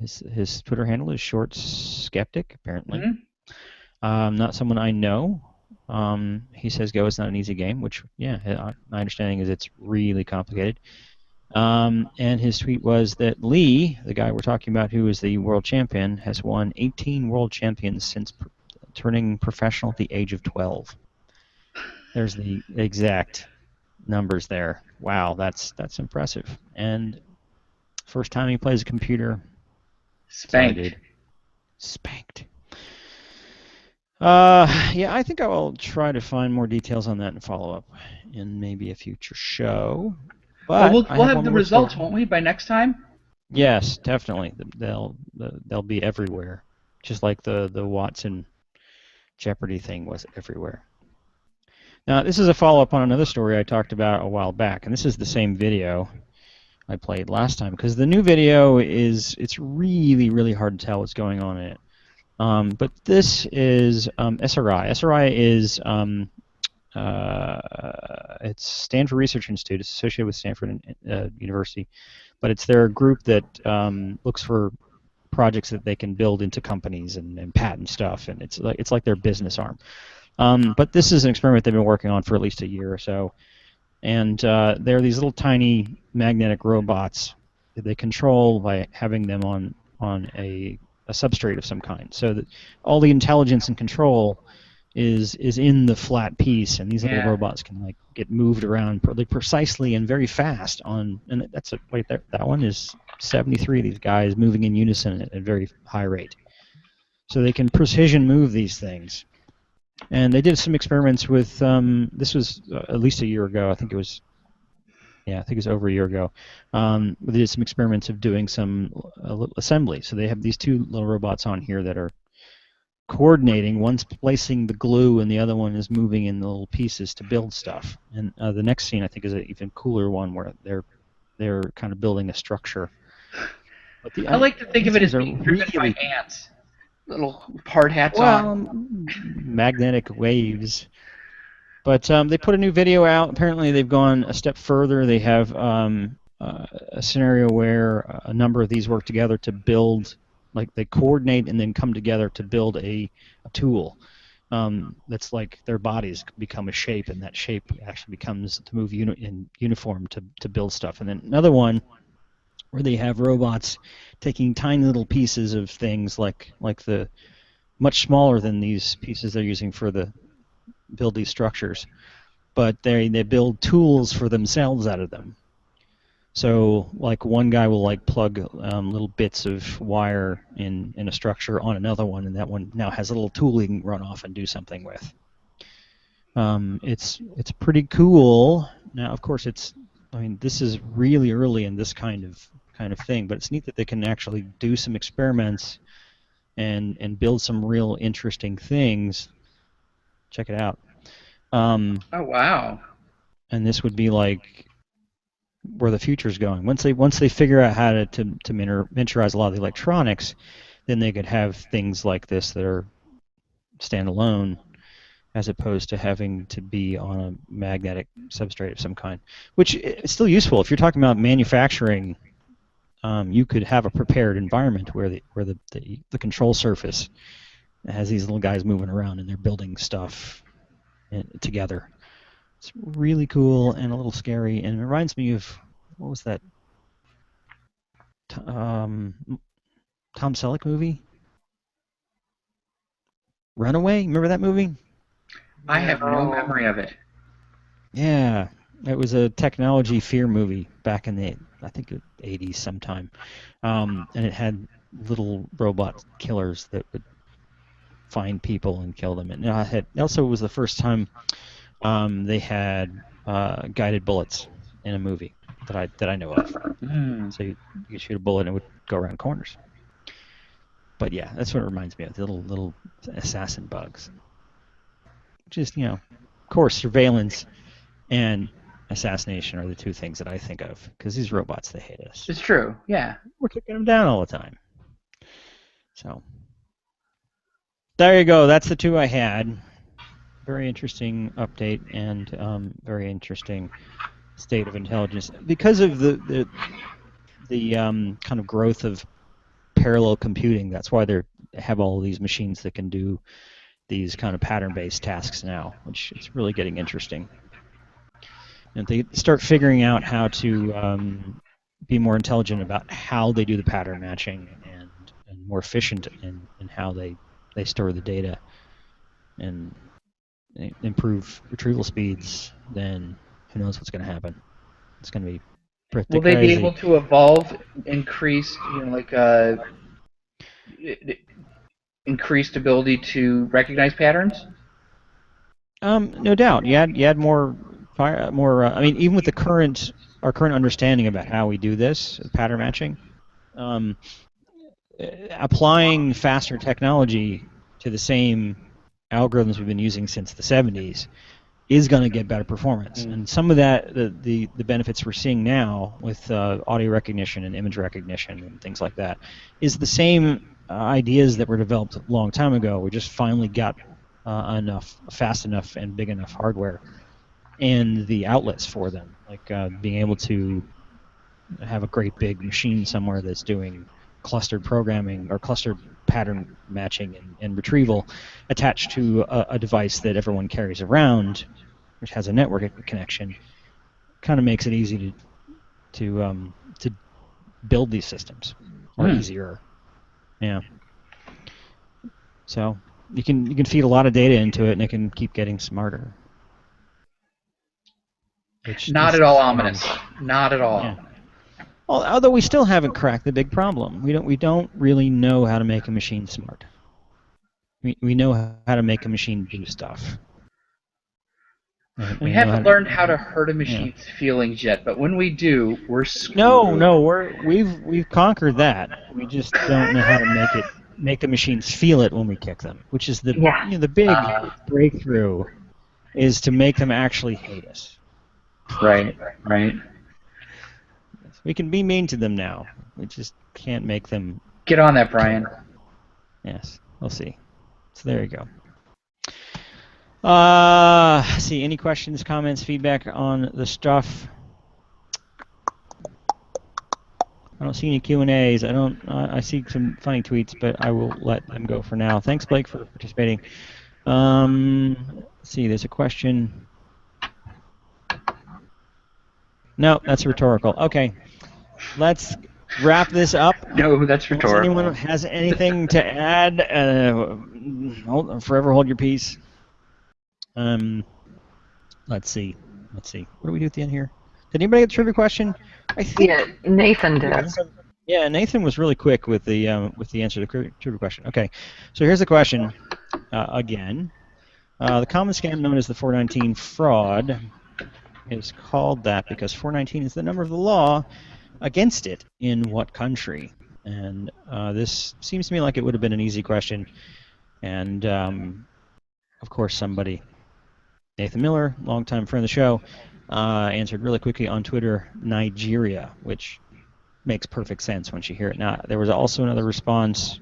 His Twitter handle is short skeptic, apparently. Mm-hmm. Not someone I know. He says Go is not an easy game, which, yeah, my understanding is it's really complicated. And his tweet was that Lee, the guy we're talking about who is the world champion, has won 18 world champions since turning professional at the age of 12. There's the exact numbers there. Wow, that's impressive. And first time he plays a computer, Spanked. sorry, dude. Spanked. Yeah, I think I will try to find more details on that and follow up in maybe a future show. But Well, I we'll have have one the more results, story. won't we, by next time? Yes, definitely. They'll be everywhere, just like the Watson Jeopardy thing was everywhere. Now, this is a follow-up on another story I talked about a while back, and this is the same video I played last time because the new video it's really hard to tell what's going on in it. But this is SRI. SRI is it's Stanford Research Institute. It's associated with Stanford University, but it's their group that looks for projects that they can build into companies and patent stuff, and it's like their business arm. But this is an experiment they've been working on for at least a year or so, and they're these little tiny magnetic robots that they control by having them on a substrate of some kind, so that all the intelligence and control is in the flat piece, and these little robots can like get moved around precisely and very fast on. And that's a wait there. That one is 73 of these guys moving in unison at a very high rate, so they can precision move these things. And they did some experiments with this was at least a year ago. I think it was over a year ago. They did some experiments of doing some assembly. So they have these two little robots on here that are coordinating. One's placing the glue, and the other one is moving in the little pieces to build stuff. And the next scene, I think, is an even cooler one where they're kind of building a structure. But I like to think of it as being driven by ants. Little hard hats on. Magnetic waves. But they put a new video out. Apparently, they've gone a step further. They have a scenario where a number of these work together to build, like they coordinate and then come together to build a tool that's like their bodies become a shape, and that shape actually becomes to move in uniform to build stuff. And then another one where they have robots taking tiny little pieces of things like the much smaller than these pieces they're using for the build these structures, but they build tools for themselves out of them. So like one guy will like plug little bits of wire in a structure on another one, and that one now has a little tool he can run off and do something with. It's pretty cool. Now, of course, this is really early in this kind of thing, but it's neat that they can actually do some experiments and build some real interesting things. Check it out. Oh wow! And this would be like where the future's going. Once they figure out how to miniaturize a lot of the electronics, then they could have things like this that are standalone, as opposed to having to be on a magnetic substrate of some kind, which is still useful. If you're talking about manufacturing, you could have a prepared environment where the control surface has these little guys moving around and they're building stuff together. It's really cool and a little scary, and it reminds me of, what was that Tom Selleck movie? Runaway? Remember that movie? I have no memory of it. Yeah, it was a technology fear movie back in the, I think, 80s sometime, and it had little robot killers that would find people and kill them. And it also was the first time they had guided bullets in a movie that I know of. So you could shoot a bullet and it would go around corners. But yeah, that's what it reminds me of, the little assassin bugs. Just, of course, surveillance and assassination are the two things that I think of, because these robots, they hate us. It's true, yeah. We're kicking them down all the time. So there you go. That's the two I had. Very interesting update and very interesting state of intelligence because of the kind of growth of parallel computing. That's why they have all of these machines that can do these kind of pattern-based tasks now, which is really getting interesting. And they start figuring out how to be more intelligent about how they do the pattern matching and more efficient in how they store the data and improve retrieval speeds, then who knows what's going to happen. It's going to be pretty crazy. Will they be able to evolve, increased ability to recognize patterns? No doubt. You add more. I mean, even with our current understanding about how we do this pattern matching, applying faster technology to the same algorithms we've been using since the 70s is going to get better performance. And some of that, the benefits we're seeing now with audio recognition and image recognition and things like that, is the same ideas that were developed a long time ago. We just finally got fast enough and big enough hardware and the outlets for them, like being able to have a great big machine somewhere that's doing clustered programming or clustered pattern matching and retrieval attached to a device that everyone carries around, which has a network connection, kind of makes it easy to build these systems, or easier. Yeah. So you can feed a lot of data into it, and it can keep getting smarter. Not at all ominous. Not at all. Yeah. Although we still haven't cracked the big problem. We don't really know how to make a machine smart. We know how to make a machine do stuff. We haven't learned how to hurt a machine's feelings yet, but when we do, we're screwed. No, we've conquered that. We just don't know how to make the machines feel it when we kick them, which is the the big breakthrough, is to make them actually hate us. Right. We can be mean to them now. We just can't make them. Get on that, Brian. Yes, we'll see. So there you go. See, any questions, comments, feedback on the stuff? I don't see any Q&As. I see some funny tweets, but I will let them go for now. Thanks, Blake, for participating. Let's see, there's a question. No, that's rhetorical. Okay, let's wrap this up. No, that's rhetorical. Does anyone has anything to add? Forever hold your peace. Let's see. What do we do at the end here? Did anybody get the trivia question? I think. Yeah, Nathan did. Yeah, Nathan was really quick with the answer to the trivia question. Okay, so here's the question again. The common scam known as the 419 fraud is called that because 419 is the number of the law against it in what country? And this seems to me like it would have been an easy question. And of course, somebody, Nathan Miller, longtime friend of the show, answered really quickly on Twitter, Nigeria, which makes perfect sense once you hear it. Now, there was also another response.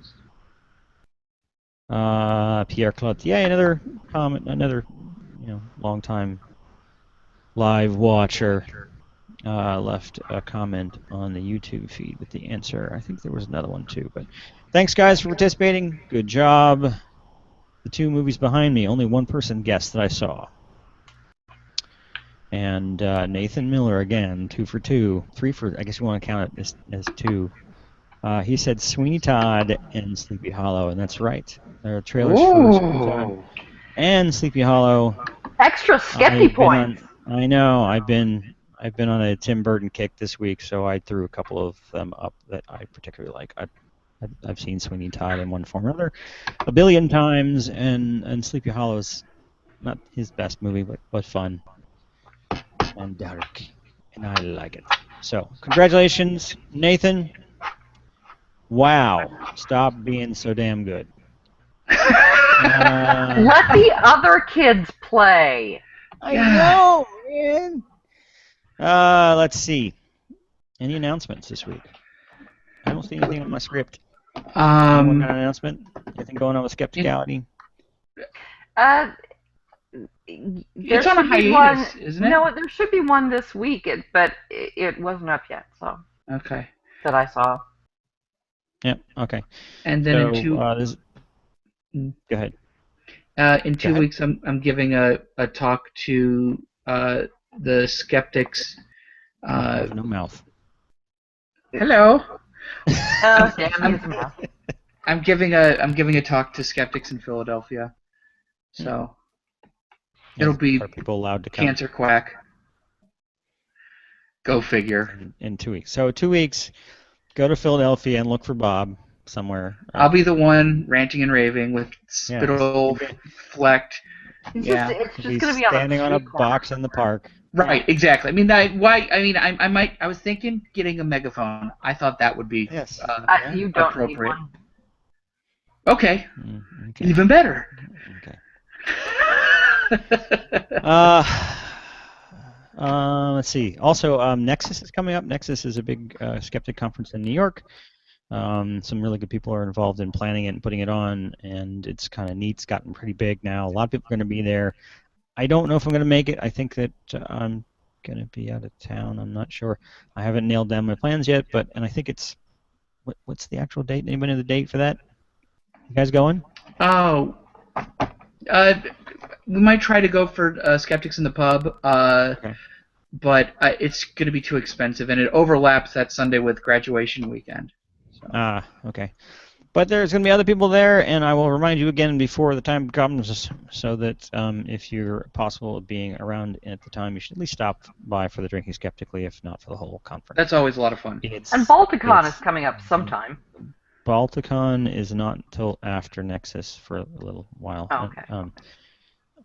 Pierre Cloutier, another comment, another longtime live watcher, left a comment on the YouTube feed with the answer. I think there was another one too. But thanks, guys, for participating. Good job. The two movies behind me, only one person guessed that I saw. And Nathan Miller, again, 2 for 2. 3 for, I guess you want to count it as 2. He said Sweeney Todd and Sleepy Hollow, and that's right. There are trailers for Sweeney Todd and Sleepy Hollow. Extra skeptic points. I know. I've been on a Tim Burton kick this week, so I threw a couple of them up that I particularly like. I've seen Sweeney Todd in one form or another a billion times, and Sleepy Hollow is not his best movie, but fun and dark, and I like it. So, congratulations, Nathan. Wow, stop being so damn good. Let the other kids play. I know, man. Let's see. Any announcements this week? I don't see anything on my script. Anyone got an announcement? Anything going on with Skepticality? It's on a hiatus, isn't it? No, there should be one this week, but it wasn't up yet. So okay, that I saw. Yep. Okay. And then in 2. Go ahead. In 2 weeks, I'm giving a talk to the Skeptics. No mouth. Hello. Oh, damn, use mouth. I'm giving a talk to Skeptics in Philadelphia. So it'll be Are people allowed to come? Cancer Quack. Go figure. In 2 weeks. So 2 weeks, go to Philadelphia and look for Bob somewhere. I'll be the one ranting and raving with spittle flecked. It's just going to be standing on a box in the park. Right, exactly. I mean, I was thinking getting a megaphone. I thought that would be you don't appropriate. need one. Okay. Even better. Okay. Let's see. Also, Nexus is coming up. Nexus is a big skeptic conference in New York. Some really good people are involved in planning it and putting it on, and it's kind of neat. It's gotten pretty big now. A lot of people are going to be there. I don't know if I'm going to make it. I think that I'm going to be out of town. I'm not sure. I haven't nailed down my plans yet, and I think it's what's the actual date? Anybody know the date for that? You guys going? Oh, we might try to go for Skeptics in the Pub, Okay. but it's going to be too expensive, and it overlaps that Sunday with graduation weekend. So. Okay. But there's going to be other people there, and I will remind you again before the time comes so that if you're possible of being around at the time, you should at least stop by for the Drinking Skeptically, if not for the whole conference. That's always a lot of fun. And Balticon is coming up sometime. Balticon is not until after Nexus for a little while. Oh, okay.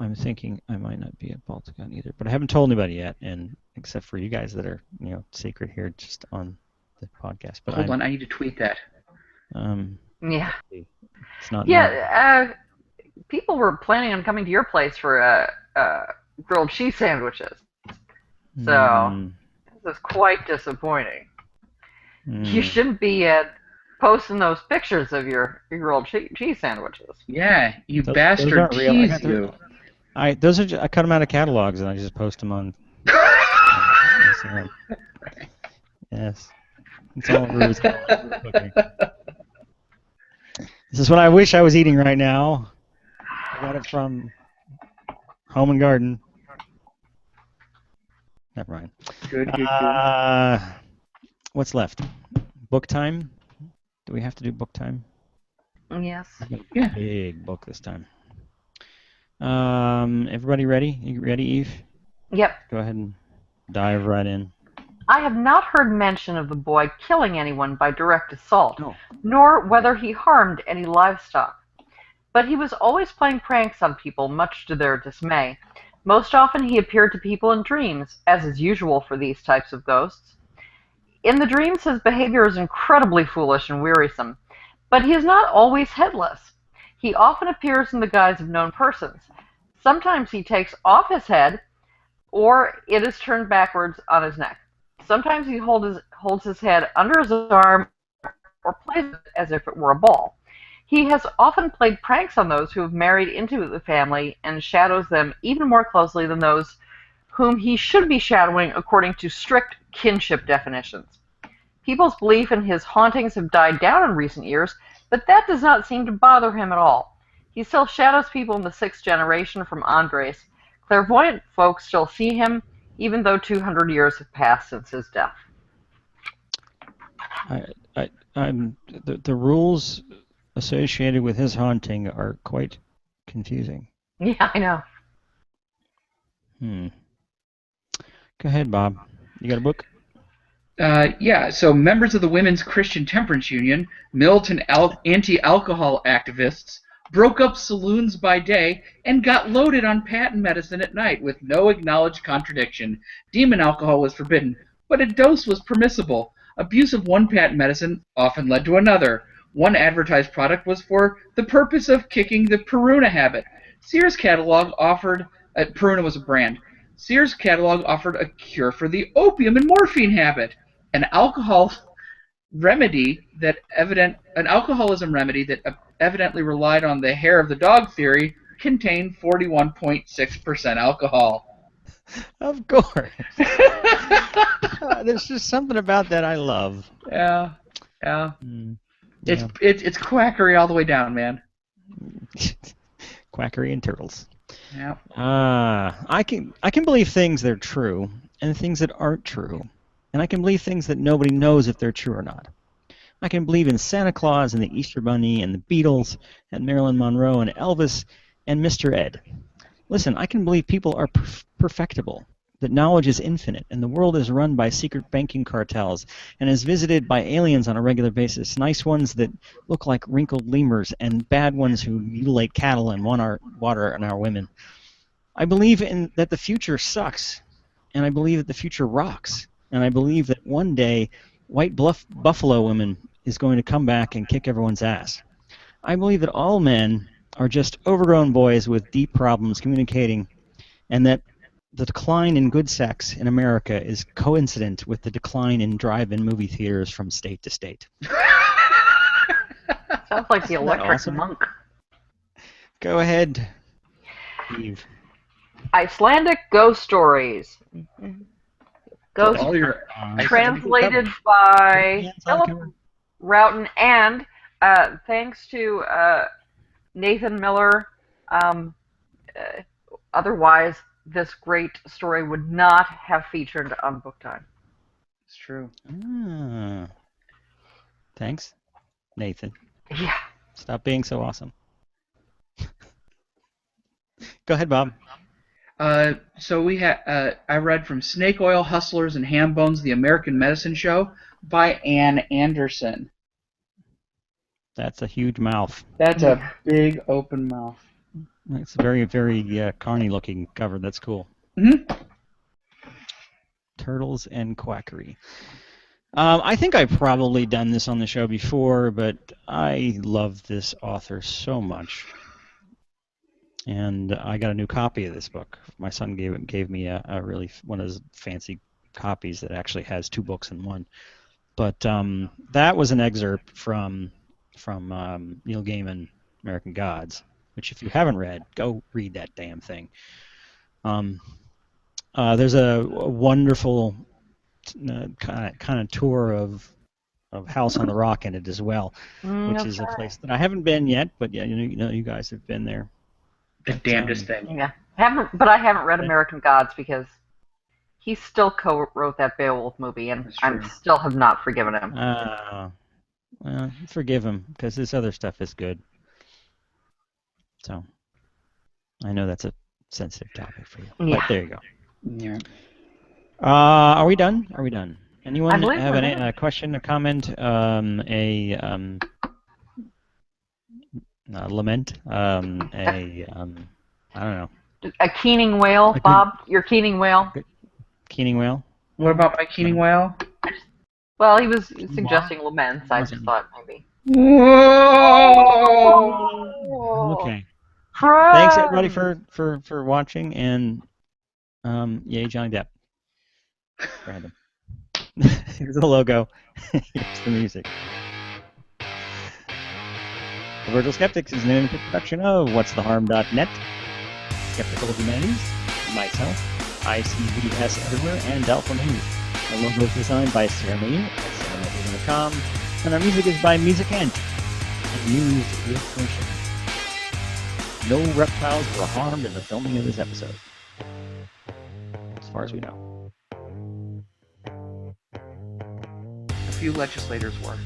I'm thinking I might not be at Balticon either, but I haven't told anybody yet, and except for you guys that are secret here just on the podcast. But hold on, I need to tweet that. Yeah. It's not. Yeah. People were planning on coming to your place for grilled cheese sandwiches. So this is quite disappointing. You shouldn't be posting those pictures of your grilled cheese sandwiches. Yeah, you bastard. Tease you. I cut them out of catalogs and I just post them on. Yes. It's all ruse. Okay. This is what I wish I was eating right now. I got it from Home and Garden. Never mind. Good. What's left? Book time? Do we have to do book time? Yes. Yeah. Big book this time. Everybody ready? You ready, Eve? Yep. Go ahead and dive right in. I have not heard mention of the boy killing anyone by direct assault, No. nor whether he harmed any livestock. But he was always playing pranks on people, much to their dismay. Most often he appeared to people in dreams, as is usual for these types of ghosts. In the dreams his behavior is incredibly foolish and wearisome, but he is not always headless. He often appears in the guise of known persons. Sometimes he takes off his head, or it is turned backwards on his neck. Sometimes he holds his head under his arm or plays it as if it were a ball. He has often played pranks on those who have married into the family and shadows them even more closely than those whom he should be shadowing according to strict kinship definitions. People's belief in his hauntings have died down in recent years, but that does not seem to bother him at all. He still shadows people in the 6th generation from Andres. Clairvoyant folks still see him, even though 200 years have passed since his death. The rules associated with his haunting are quite confusing. Yeah, I know. Go ahead, Bob. You got a book? Yeah, so members of the Women's Christian Temperance Union, militant anti-alcohol activists, broke up saloons by day and got loaded on patent medicine at night with no acknowledged contradiction. Demon alcohol was forbidden, but a dose was permissible. Abuse of one patent medicine often led to another. One advertised product was for the purpose of kicking the Peruna habit. Sears catalog offered, Peruna was a brand. Sears catalog offered a cure for the opium and morphine habit. An alcoholism remedy that evidently relied on the hair of the dog theory contained 41.6% alcohol. Of course. There's just something about that I love. Yeah. It's quackery all the way down, man. Quackery and turtles. Yeah. I can believe things that are true and things that aren't true. And I can believe things that nobody knows if they're true or not. I can believe in Santa Claus and the Easter Bunny and the Beatles and Marilyn Monroe and Elvis and Mr. Ed. Listen, I can believe people are perfectible, that knowledge is infinite, and the world is run by secret banking cartels and is visited by aliens on a regular basis, nice ones that look like wrinkled lemurs and bad ones who mutilate cattle and want our water and our women. I believe in that the future sucks, and I believe that the future rocks. And I believe that one day, white buffalo woman is going to come back and kick everyone's ass. I believe that all men are just overgrown boys with deep problems communicating, and that the decline in good sex in America is coincident with the decline in drive-in movie theaters from state to state. Sounds like the Electric awesome? Monk. Go ahead, Eve. Icelandic ghost stories. Ghost All your translated by Philip Roughton, and thanks to Nathan Miller, um, uh, otherwise this great story would not have featured on Book Time. It's true. Ah, thanks, Nathan. Yeah. Stop being so awesome. Go ahead, Bob. So we had I read from Snake Oil Hustlers and Ham Bones: The American Medicine Show by Ann Anderson. That's a huge mouth. That's a big open mouth. It's a very, very carny-looking cover. That's cool. Mm-hmm. Turtles and Quackery. I think I've probably done this on the show before, but I love this author so much. And I got a new copy of this book. My son gave me a really one of those fancy copies that actually has 2 books in one. But that was an excerpt from Neil Gaiman, American Gods, which if you haven't read, go read that damn thing. There's a wonderful kind of tour of House on the Rock in it as well, which is a place that I haven't been yet, but yeah, you guys have been there. The damnedest thing. Yeah, but I haven't read American Gods because he still co-wrote that Beowulf movie, and I still have not forgiven him. Well, forgive him because his other stuff is good. So I know that's a sensitive topic for you, but there you go. Yeah. Are we done? Are we done? Anyone have a question, a comment, a lament, I don't know. A keening wail, Bob? Your keening wail? Keening wail? What about my keening wail? Well, he was suggesting laments. I just thought maybe. Whoa! Okay. Thanks everybody for watching, and yay Johnny Depp. Random. Here's the logo. Here's the music. The Virtual Skeptics is an independent production of whatstheharm.net, Skeptical Humanities, myself, ICBS Editor, and Delphi News. Our logo is designed by Sarah Lee at sarahlee.com, and our music is by Musicant, and used with permission. No reptiles were harmed in the filming of this episode, as far as we know. A few legislators were.